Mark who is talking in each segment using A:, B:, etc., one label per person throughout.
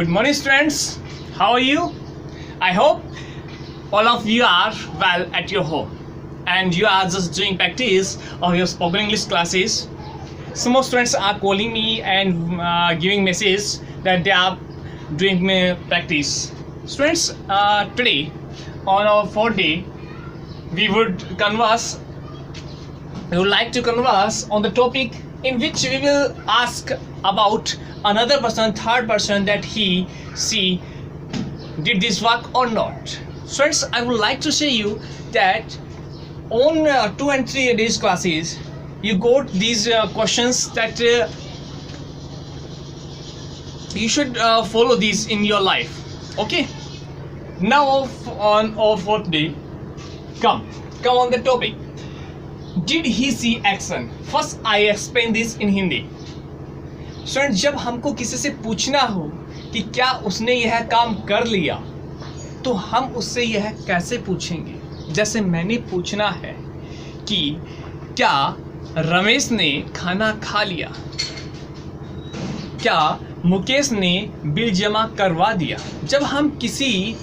A: Good morning, students. How are you? I hope all of you are well at your home and you are just doing practice of your spoken English classes. Some more students are calling me and giving message that they are doing practice. Students, today on our fourth day, we would like to converse on the topic in which we will ask about another person, third person, that he, she did this work or not. Students, I would like to say you that on 2 and 3 days classes, you got these questions that you should follow these in your life. Okay. Now on our fourth day, come on the topic. Did he see action? First I explain this in Hindi. Student, जब हमको किसी से पूछना हो कि क्या उसने यह काम कर लिया, तो हम उससे यह कैसे पूछेंगे? जैसे मैंने पूछना है कि क्या रमेश ने खाना खा लिया, क्या मुकेश ने बिल जमा करवा दिया। जब हम किसी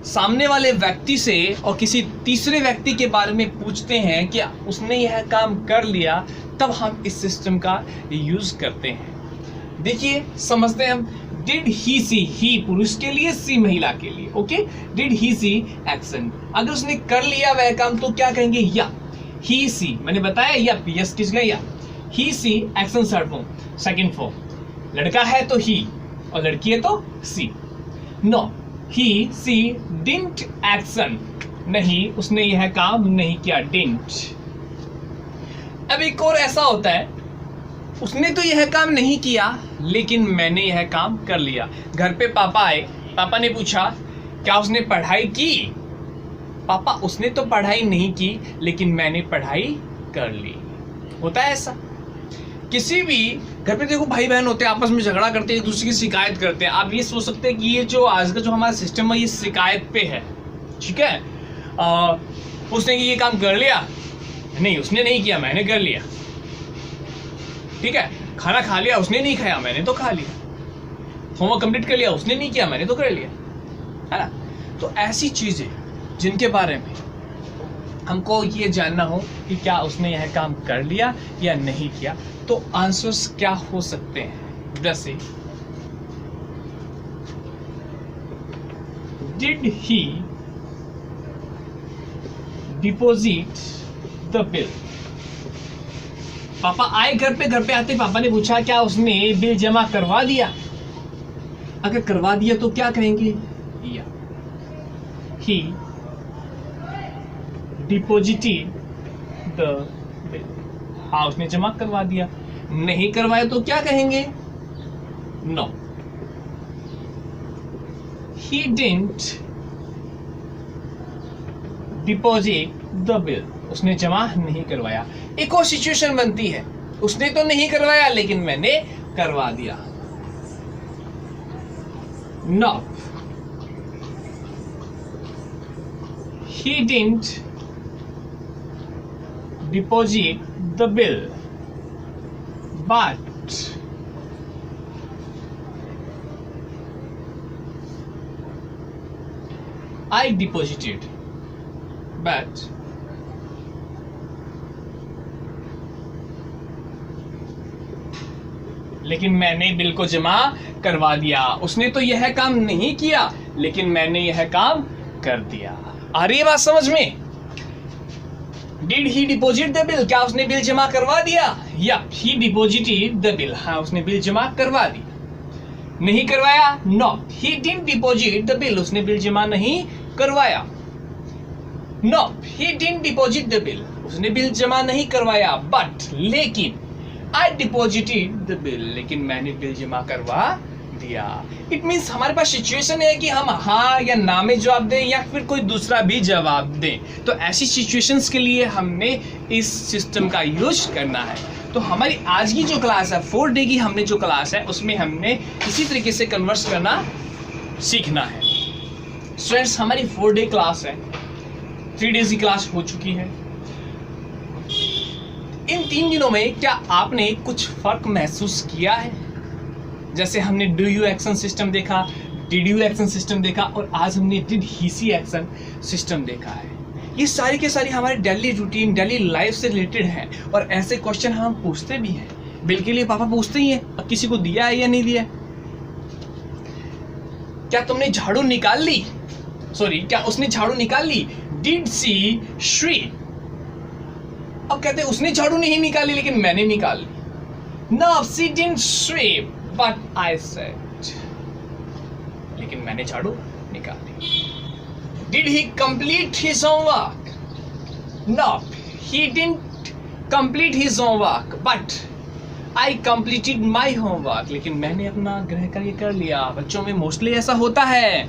A: सामने वाले व्यक्ति से और किसी तीसरे व्यक्ति के बारे में पूछते हैं कि उसने यह काम कर लिया, तब हम इस सिस्टम का यूज करते हैं। देखिए, समझते हैं हम। डिड ही सी, ही पुरुष के लिए, सी महिला के लिए। Okay, did he C action, अगर उसने कर लिया वह काम तो क्या कहेंगे? या। ही सी मैंने बताया, या यस किस गया, या। He C action third form. Second form, लड़का है तो ही और लड़की है तो she. No, he she didn't action, नहीं उसने यह काम नहीं किया, डिडंट। अब एक और ऐसा होता है, उसने तो यह काम नहीं किया लेकिन मैंने यह काम कर लिया। घर पे पापा आए, पापा ने पूछा क्या उसने पढ़ाई की? पापा उसने तो पढ़ाई नहीं की लेकिन मैंने पढ़ाई कर ली। होता है ऐसा। किसी भी घर पे देखो, भाई बहन होते हैं, आपस में झगड़ा करते हैं, एक दूसरे की शिकायत करते हैं। आप ये सोच सकते हैं कि ये जो आज का जो हमारा सिस्टम है ये शिकायत पे है, ठीक है। उसने ये काम कर लिया, नहीं उसने नहीं किया, मैंने कर लिया, ठीक है। खाना खा लिया, उसने नहीं खाया, मैंने तो खा लिया। होमवर्क कंप्लीट कर लिया, उसने नहीं किया, मैंने तो कर लिया, है ना। तो ऐसी चीजें जिनके बारे में हमको ये जानना हो कि क्या उसने यह काम कर लिया या नहीं किया, तो आंसर्स क्या हो सकते हैं? जैसे did he deposit the bill? पापा आए घर पे आते पापा ने पूछा क्या उसने बिल जमा करवा दिया? अगर करवा दिया तो क्या कहेंगे? या। ही डिपॉजिटेड द बिल, हाँ उसने जमा करवा दिया। नहीं करवाया तो क्या कहेंगे? No, he didn't deposit the bill, उसने जमा नहीं करवाया। एक और सिचुएशन बनती है, उसने तो नहीं करवाया लेकिन मैंने करवा दिया। No, he didn't deposit the bill but I deposited, but लेकिन मैंने बिल को जमा करवा दिया। उसने तो यह काम नहीं किया लेकिन मैंने यह काम कर दिया। आ रही है बात समझ में? Did he deposit the bill, क्या उसने बिल जमा करवा दिया? या ही डिपॉजिटेड द बिल, हाँ उसने बिल जमा करवा दी। नहीं करवाया? No, he didn't deposit the bill, उसने बिल जमा नहीं करवाया। No, he didn't deposit the bill, उसने बिल जमा नहीं करवाया। बट लेकिन आई डिपॉजिटेड द बिल, लेकिन मैंने बिल जमा करवा दिया। इट मीन्स हमारे पास सिचुएशन है कि हम हाँ या ना में जवाब दें या फिर कोई दूसरा भी जवाब दें। तो ऐसी सिचुएशंस के लिए हमने इस सिस्टम का यूज करना है। तो हमारी आज की जो क्लास है, 4 डे की हमने जो क्लास है, उसमें हमने इसी तरीके से कन्वर्स करना सीखना है। स्टूडेंट्स, हमारी 4 डे क्लास है, 3 डेज की क्लास हो चुकी है। इन 3 दिनों में क्या आपने कुछ फर्क महसूस किया है? जैसे हमने डू यू एक्शन सिस्टम देखा, डिड यू एक्शन सिस्टम देखा, और आज हमने did he C action system देखा है। ये सारी के सारी हमारे डेली रूटीन, डेली लाइफ से रिलेटेड है, और ऐसे क्वेश्चन हम पूछते भी हैं। बिल के लिए पापा पूछते ही हैं, अब किसी को दिया है या नहीं दिया? क्या तुमने झाड़ू निकाल ली? सॉरी, क्या उसने झाड़ू निकाल ली? Did C SVEEP? अब कहते उसने झाड़ू नहीं निकाली लेकिन मैंने निकाल ली। No, she didn't sweep but I said, लेकिन मैंने झाड़ू निकाल ली। Did he complete his homework? No, he didn't complete his homework but I completed my homework, लेकिन मैंने अपना गृह कार्य कर लिया। बच्चों में मोस्टली ऐसा होता है,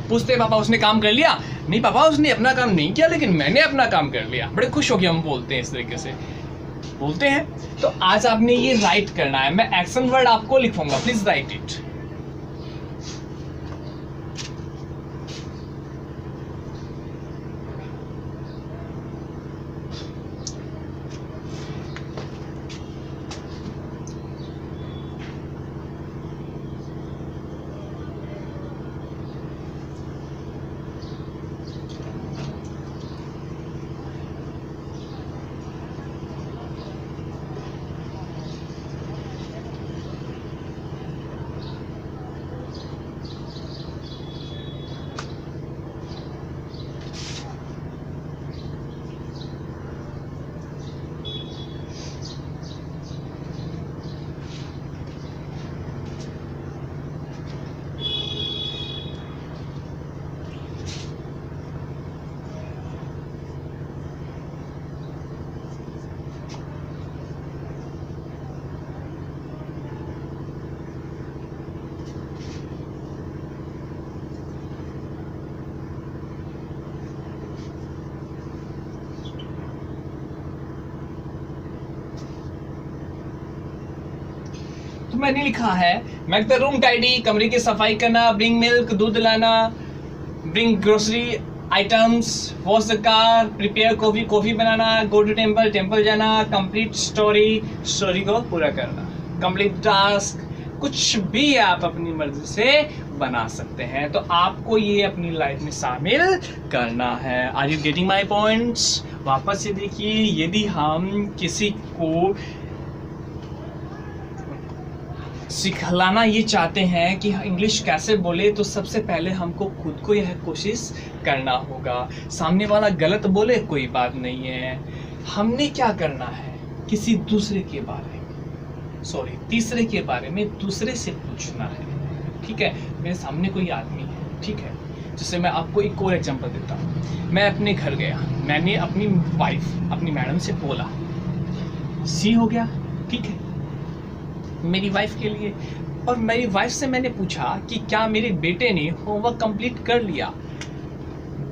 A: पूछते पापा उसने काम कर लिया? नहीं पापा उसने अपना काम नहीं किया लेकिन मैंने अपना काम कर लिया। बड़े खुश होकर हम बोलते हैं, इस तरीके से बोलते हैं। तो आज आपने ये राइट करना है, मैं एक्शन वर्ड आपको लिखूंगा, प्लीज राइट इट। तो मैंने लिखा है, मेक द रूम टाइडी, कमरे की सफाई करना, ब्रिंग मिल्क, दूध लाना, bring grocery items, wash the car, prepare coffee, coffee बनाना, गो टू टेम्पल, टेम्पल जाना, कंप्लीट स्टोरी, स्टोरी को पूरा करना, कंप्लीट टास्क। कुछ भी आप अपनी मर्जी से बना सकते हैं, तो आपको ये अपनी लाइफ में शामिल करना है। Are you getting my points? वापस से देखिए, यदि हम किसी को सिखलाना ये चाहते हैं कि इंग्लिश कैसे बोले, तो सबसे पहले हमको खुद को यह कोशिश करना होगा। सामने वाला गलत बोले कोई बात नहीं है, हमने क्या करना है, किसी दूसरे के बारे में, सॉरी तीसरे के बारे में दूसरे से पूछना है। ठीक है, मेरे सामने कोई आदमी है, ठीक है, जैसे मैं आपको एक और एग्जांपल देता हूँ। मैं अपने घर गया, मैंने अपनी वाइफ, अपनी मैडम से बोला, सी हो गया, ठीक है, मेरी वाइफ के लिए। और मेरी वाइफ से मैंने पूछा कि क्या मेरे बेटे ने होमवर्क कंप्लीट कर लिया?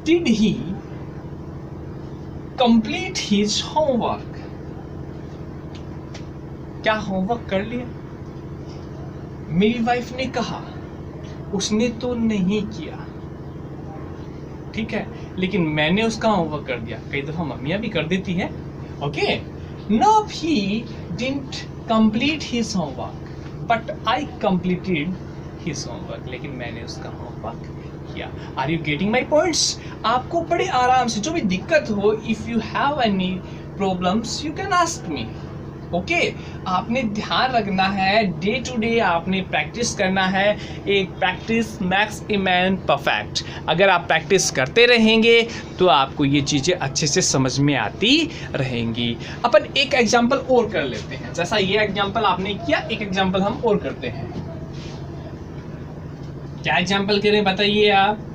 A: Did he complete his homework? क्या होमवर्क कर लिया? मेरी वाइफ ने कहा उसने तो नहीं किया, ठीक है, लेकिन मैंने उसका होमवर्क कर दिया। कई दफा मम्मियां भी कर देती हैं। Okay, no, he didn't complete his homework but I completed his homework, लेकिन मैंने उसका होमवर्क किया। Are you getting my points? आपको बड़े आराम से जो भी दिक्कत हो, if you have any problems you can ask me. Okay, आपने ध्यान रखना है, डे टू डे आपने प्रैक्टिस करना है। एक practice makes a man perfect. अगर आप प्रैक्टिस करते रहेंगे तो आपको ये चीज़ें अच्छे से समझ में आती रहेंगी। अपन एक एग्जांपल और कर लेते हैं, जैसा ये एग्जांपल आपने किया, एक एग्जांपल हम और करते हैं। क्या एग्जांपल करें बताइए आप?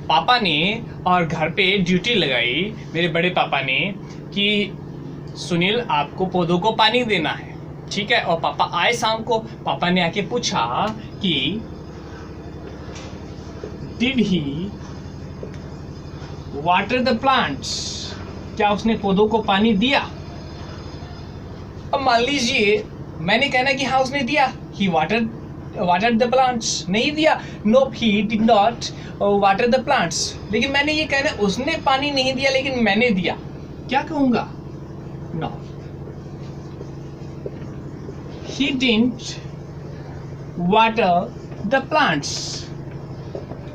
A: पापा ने और घर पे ड्यूटी लगाई मेरे बड़े पापा ने कि सुनील आपको पौधों को पानी देना है, ठीक है। और पापा आए शाम को, पापा ने आके पूछा कि did he water the plants? क्या उसने पौधों को पानी दिया? अब मान लीजिए मैंने कहना कि हाँ उसने दिया, ही वाटर द प्लांट्स। नहीं दिया, no, he did not water the plants. लेकिन मैंने ये कहना उसने पानी नहीं दिया लेकिन मैंने दिया। क्या कहूंगा? No, he didn't water the plants.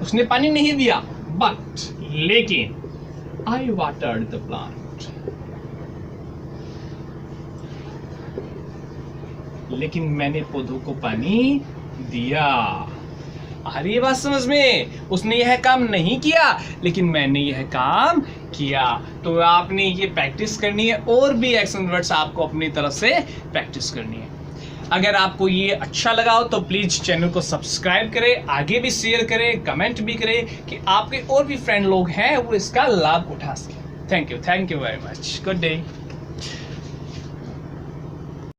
A: उसने पानी नहीं दिया, but लेकिन I watered the plant. लेकिन मैंने पौधों को पानी दिया। आ रही है बात समझ में? उसने यह काम नहीं किया, लेकिन मैंने यह काम किया। तो आपने ये प्रैक्टिस करनी है, और भी एक्शन वर्ड्स आपको अपनी तरफ से प्रैक्टिस करनी है। अगर आपको ये अच्छा लगा हो तो प्लीज चैनल को सब्सक्राइब करें, आगे भी शेयर करें, कमेंट भी करें कि आपके और भी फ्रेंड लोग हैं वो इसका लाभ उठा सकें। Thank you very much. Good day.